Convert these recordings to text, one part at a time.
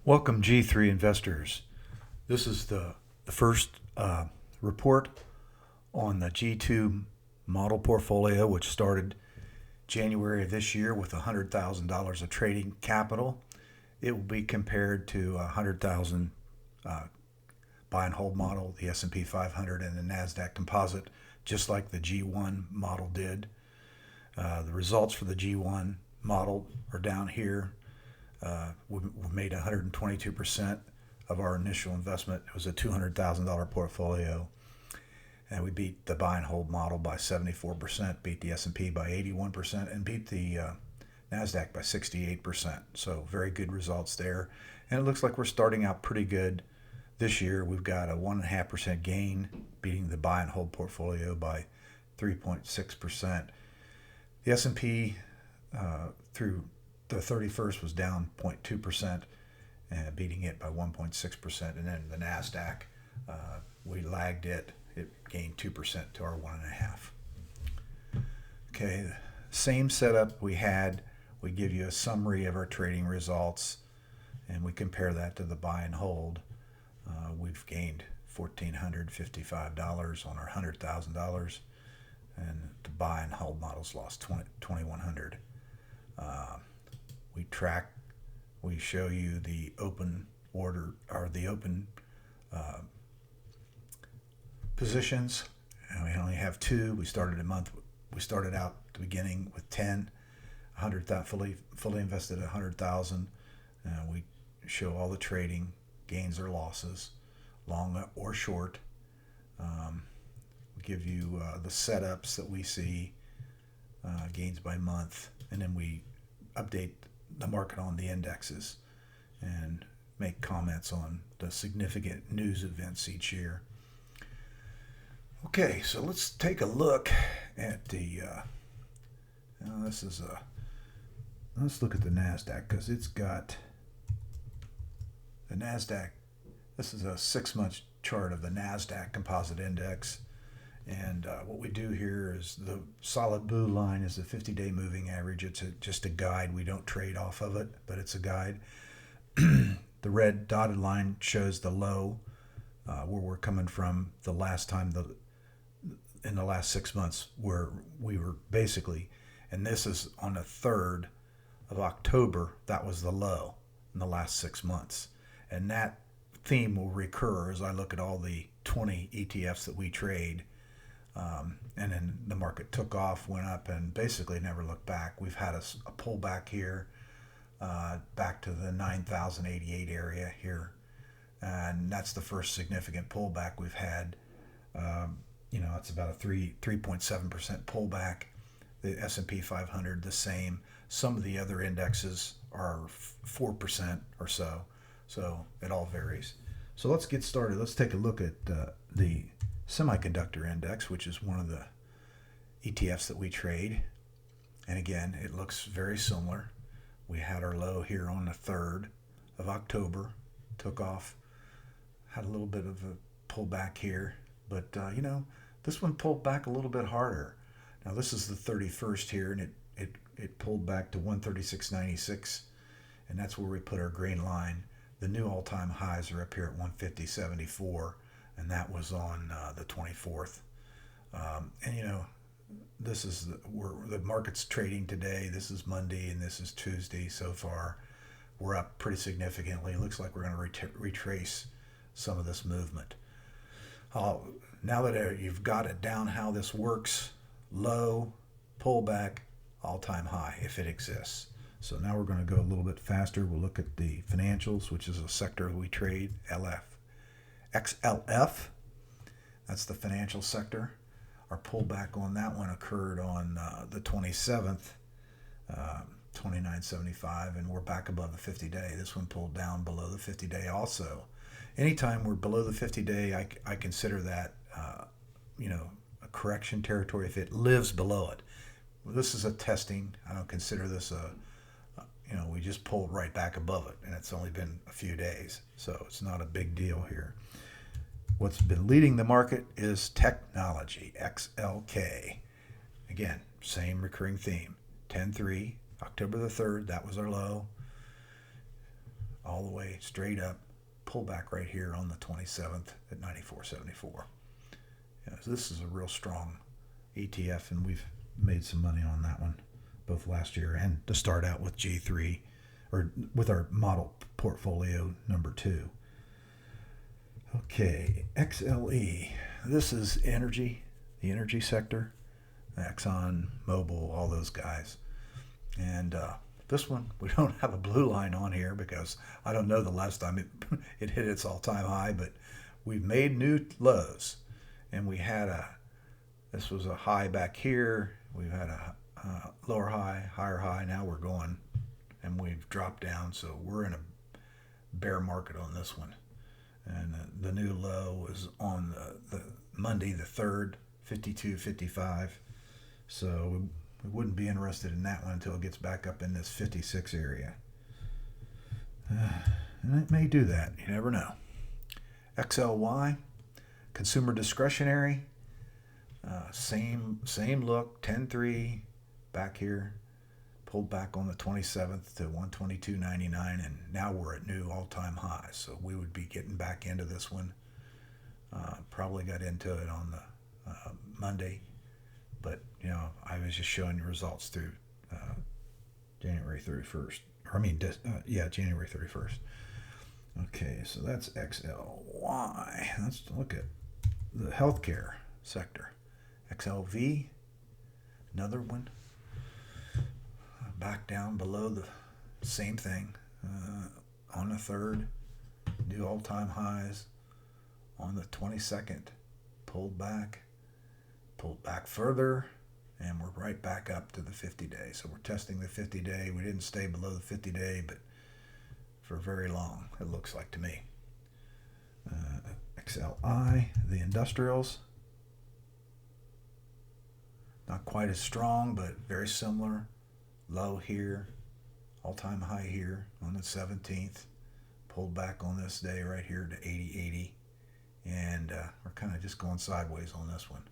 Welcome, G3 investors. This is the first report on the G2 model portfolio, which started January of this year with $100,000 of trading capital. It will be compared to $100,000 buy and hold model, the S&P 500 and the NASDAQ composite, just like the G1 model did. The results for the G1 model are down here. We made 122% of our initial investment. It was a $200,000 portfolio, and we beat the buy and hold model by 74%, beat the S&P by 81%, and beat the NASDAQ by 68%. So very good results there. And it looks like we're starting out pretty good this year. We've got a 1.5% gain, beating the buy and hold portfolio by 3.6%. The S&P through the 31st was down 0.2%, and beating it by 1.6%. And then the NASDAQ, we lagged it. It gained 2% to our 1.5%. Okay, same setup we had. We give you a summary of our trading results, and we compare that to the buy and hold. We've gained $1,455 on our $100,000, and the buy and hold models lost $2,100. We show you the open order, or the open positions, and we only have two. We started out at the beginning with 10, 100,000 fully invested at 100,000. We show all the trading gains or losses, long or short. We give you the setups that we see, gains by month, and then we update the market on the indexes and make comments on the significant news events each year. Okay, so let's take a look at the let's look at the NASDAQ, because it's got the NASDAQ. This is a 6-month chart of the NASDAQ composite index. And what we do here is the solid blue line is the 50-day moving average. It's just a guide. We don't trade off of it, but it's a guide. The red dotted line shows the low, where we're coming from the last time, in the last 6 months, where we were basically, and this is on the 3rd of October, that was the low in the last 6 months. And that theme will recur as I look at all the 20 ETFs that we trade. And then the market took off, went up, and basically never looked back. We've had a pullback here, back to the 9,088 area here, and that's the first significant pullback we've had. It's about a 3.7% pullback. The S&P 500 the same. Some of the other indexes are 4% or so. So it all varies. So let's get started. Let's take a look at the semiconductor index, which is one of the ETFs that we trade. And again, it looks very similar. We had our low here on the 3rd of October, took off, had a little bit of a pullback here, but this one pulled back a little bit harder. Now this is the 31st here, and it pulled back to 136.96, and that's where we put our green line. The new all-time highs are up here at 150.74, and that was on the 24th. This is where the market's trading today. This is Monday, and this is Tuesday. So far, we're up pretty significantly. It looks like we're going to retrace some of this movement. Now that you've got it down how this works, low, pullback, all-time high, if it exists. So now we're going to go a little bit faster. We'll look at the financials, which is a sector we trade, XLF. That's the financial sector. Our pullback on that one occurred on the 27th, 29.75, and we're back above the 50-day. This one pulled down below the 50-day also. Anytime we're below the 50-day, I consider that a correction territory if it lives below it. Well, this is a testing. I don't consider this we just pulled right back above it, and it's only been a few days, so it's not a big deal here. What's been leading the market is technology, XLK. Again, same recurring theme. 10.3, October the 3rd, that was our low. all the way straight up, pull back right here on the 27th at 94.74. So this is a real strong ETF, and we've made some money on that one both last year and to start out with G3, or with our model portfolio number 2. Okay, XLE. This is energy, the energy sector, Exxon, Mobil, all those guys. And this one, we don't have a blue line on here because I don't know the last time it hit its all-time high, but we've made new lows. And we had this was a high back here. We've had a lower high, higher high. Now we're going, and we've dropped down. So we're in a bear market on this one. And the new low is on the Monday, the 3rd, 52.55. So we wouldn't be interested in that one until it gets back up in this 56 area. And it may do that. You never know. XLY, consumer discretionary. Same look, 10.3 back here. Pulled back on the 27th to 122.99, and now we're at new all-time highs. So we would be getting back into this one. Probably got into it on the Monday, but I was just showing you results through January 31st. January 31st. Okay, so that's XLY. Let's look at the healthcare sector. XLV, another one. Back down below the same thing on the 3rd, new all-time highs. On the 22nd, pulled back further, and we're right back up to the 50-day. So we're testing the 50-day. We didn't stay below the 50-day, but for very long, it looks like to me. XLI, the industrials. Not quite as strong, but very similar. Low here, all-time high here on the 17th. Pulled back on this day right here to 80.80. And we're kind of just going sideways on this one.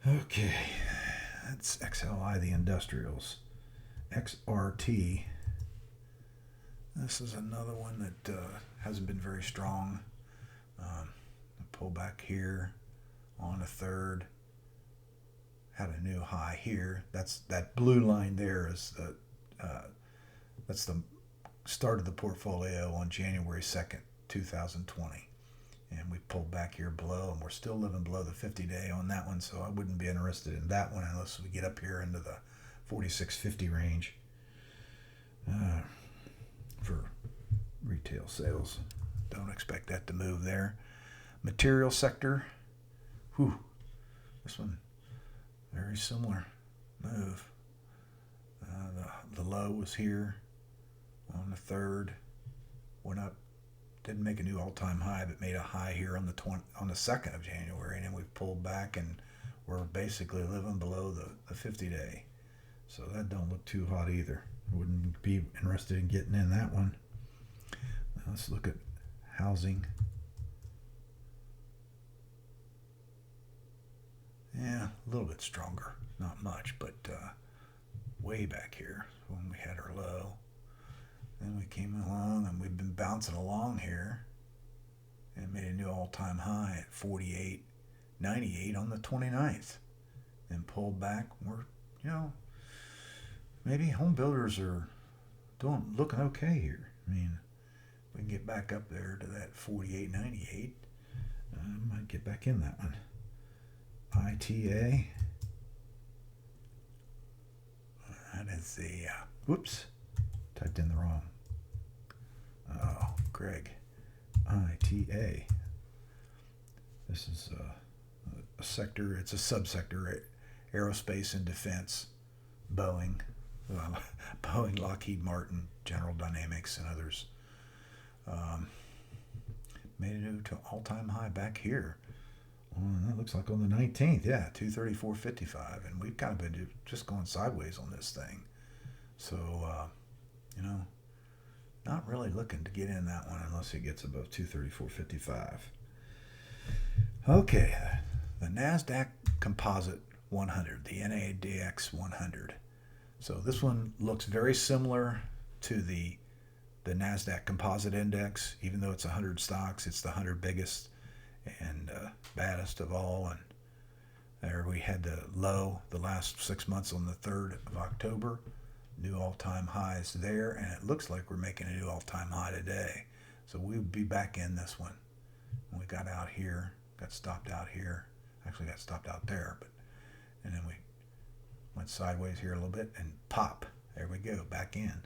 Okay, that's XLI, the industrials. XRT. This is another one that hasn't been very strong. Pull back here on the 3rd. Had a new high here. That blue line there is that's the start of the portfolio on January 2nd, 2020. And we pulled back here below, and we're still living below the 50-day on that one, so I wouldn't be interested in that one unless we get up here into the 46.50 range for retail sales. Don't expect that to move there. Material sector. This one, very similar move. The low was here on the 3rd. Went up, didn't make a new all-time high, but made a high here on the 2nd of January, and then we pulled back, and we're basically living below the 50-day. So that don't look too hot either. Wouldn't be interested in getting in that one. Now let's look at housing. Yeah, a little bit stronger. Not much, but way back here when we had our low. Then we came along, and we've been bouncing along here and made a new all-time high at 48.98 on the 29th. Then pulled back. We're, maybe home builders are looking okay here. I mean, we can get back up there to that 48.98. Might get back in that one. ITA. That is the, typed in the wrong. Oh, Greg. ITA. This is a sector, it's a subsector, aerospace and defense, Boeing, Lockheed Martin, General Dynamics, and others. Made a new all-time high back here. That looks like on the 19th, 234.55, and we've kind of been just going sideways on this thing. So, not really looking to get in that one unless it gets above 234.55. Okay, the NASDAQ Composite 100, the NADX 100. So this one looks very similar to the the NASDAQ Composite Index. Even though it's 100 stocks, it's the 100 biggest and baddest of all. And there we had the low the last 6 months on the 3rd of October. New all-time highs there, and it looks like we're making a new all-time high today. So we'll be back in this one. When we got out here, got stopped out here. Actually got stopped out there, and then we went sideways here a little bit and pop. There we go, back in.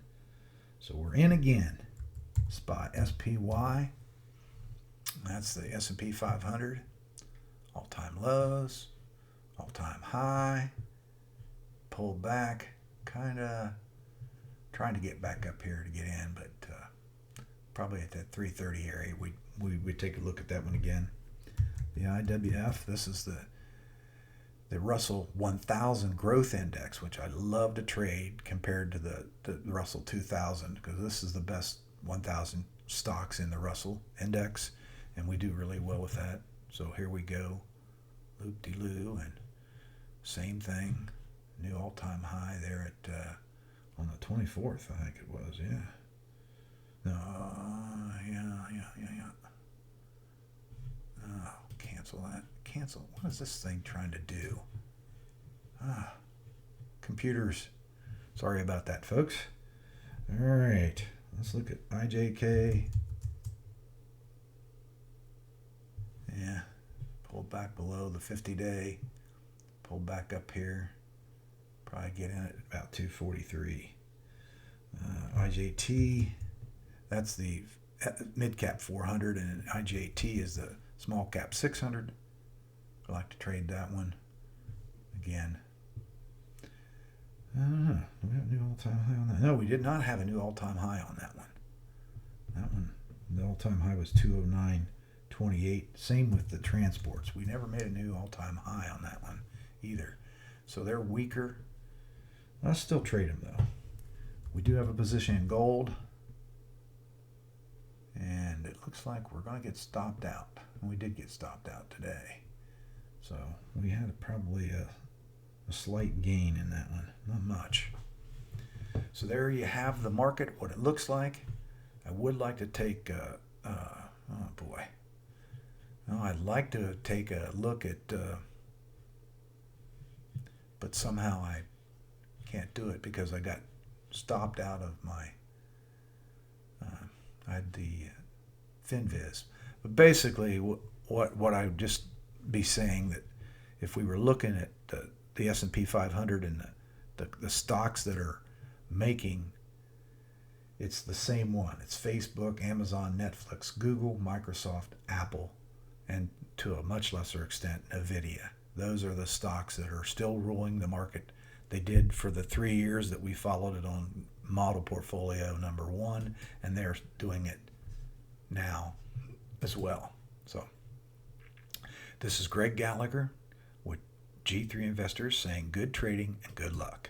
So we're in again. Spot SPY. That's the S&P 500. All-time lows, all-time high. Pulled back, kind of trying to get back up here to get in, but probably at that 330 area. We take a look at that one again. The IWF, this is the Russell 1000 Growth Index, which I love to trade compared to the Russell 2000, because this is the best 1000 stocks in the Russell Index, and we do really well with that. So here we go, loop-de-loo, and same thing, new all-time high there at on the 24th, I think it was, yeah. No, yeah. Oh, cancel that. Cancel. What is this thing trying to do? Computers. Sorry about that, folks. All right. Let's look at IJK. Yeah. Pulled back below the 50-day. Pulled back up here. Probably get in at about 243. IJT. That's the mid-cap 400, and IJT is the small cap 600. I like to trade that one. Again. Do we have a new all-time high on that? No, we did not have a new all-time high on that one. That one, the all-time high was 209.28. Same with the transports. We never made a new all-time high on that one either. So they're weaker. I'll still trade them, though. We do have a position in gold. And it looks like we're going to get stopped out. And we did get stopped out today. So we had probably a slight gain in that one. Not much. So there you have the market, what it looks like. I would like to take, oh boy. Well, I'd like to take a look at, but somehow I can't do it because I got stopped out of my, I had the FinViz. But basically, what I would just be saying that if we were looking at the S&P 500 and the stocks that are making, it's the same one. It's Facebook, Amazon, Netflix, Google, Microsoft, Apple, and to a much lesser extent, Nvidia. Those are the stocks that are still ruling the market. They did for the 3 years that we followed it on model portfolio number 1, and they're doing it now as well. So this is Greg Gallagher with G3 Investors saying good trading and good luck.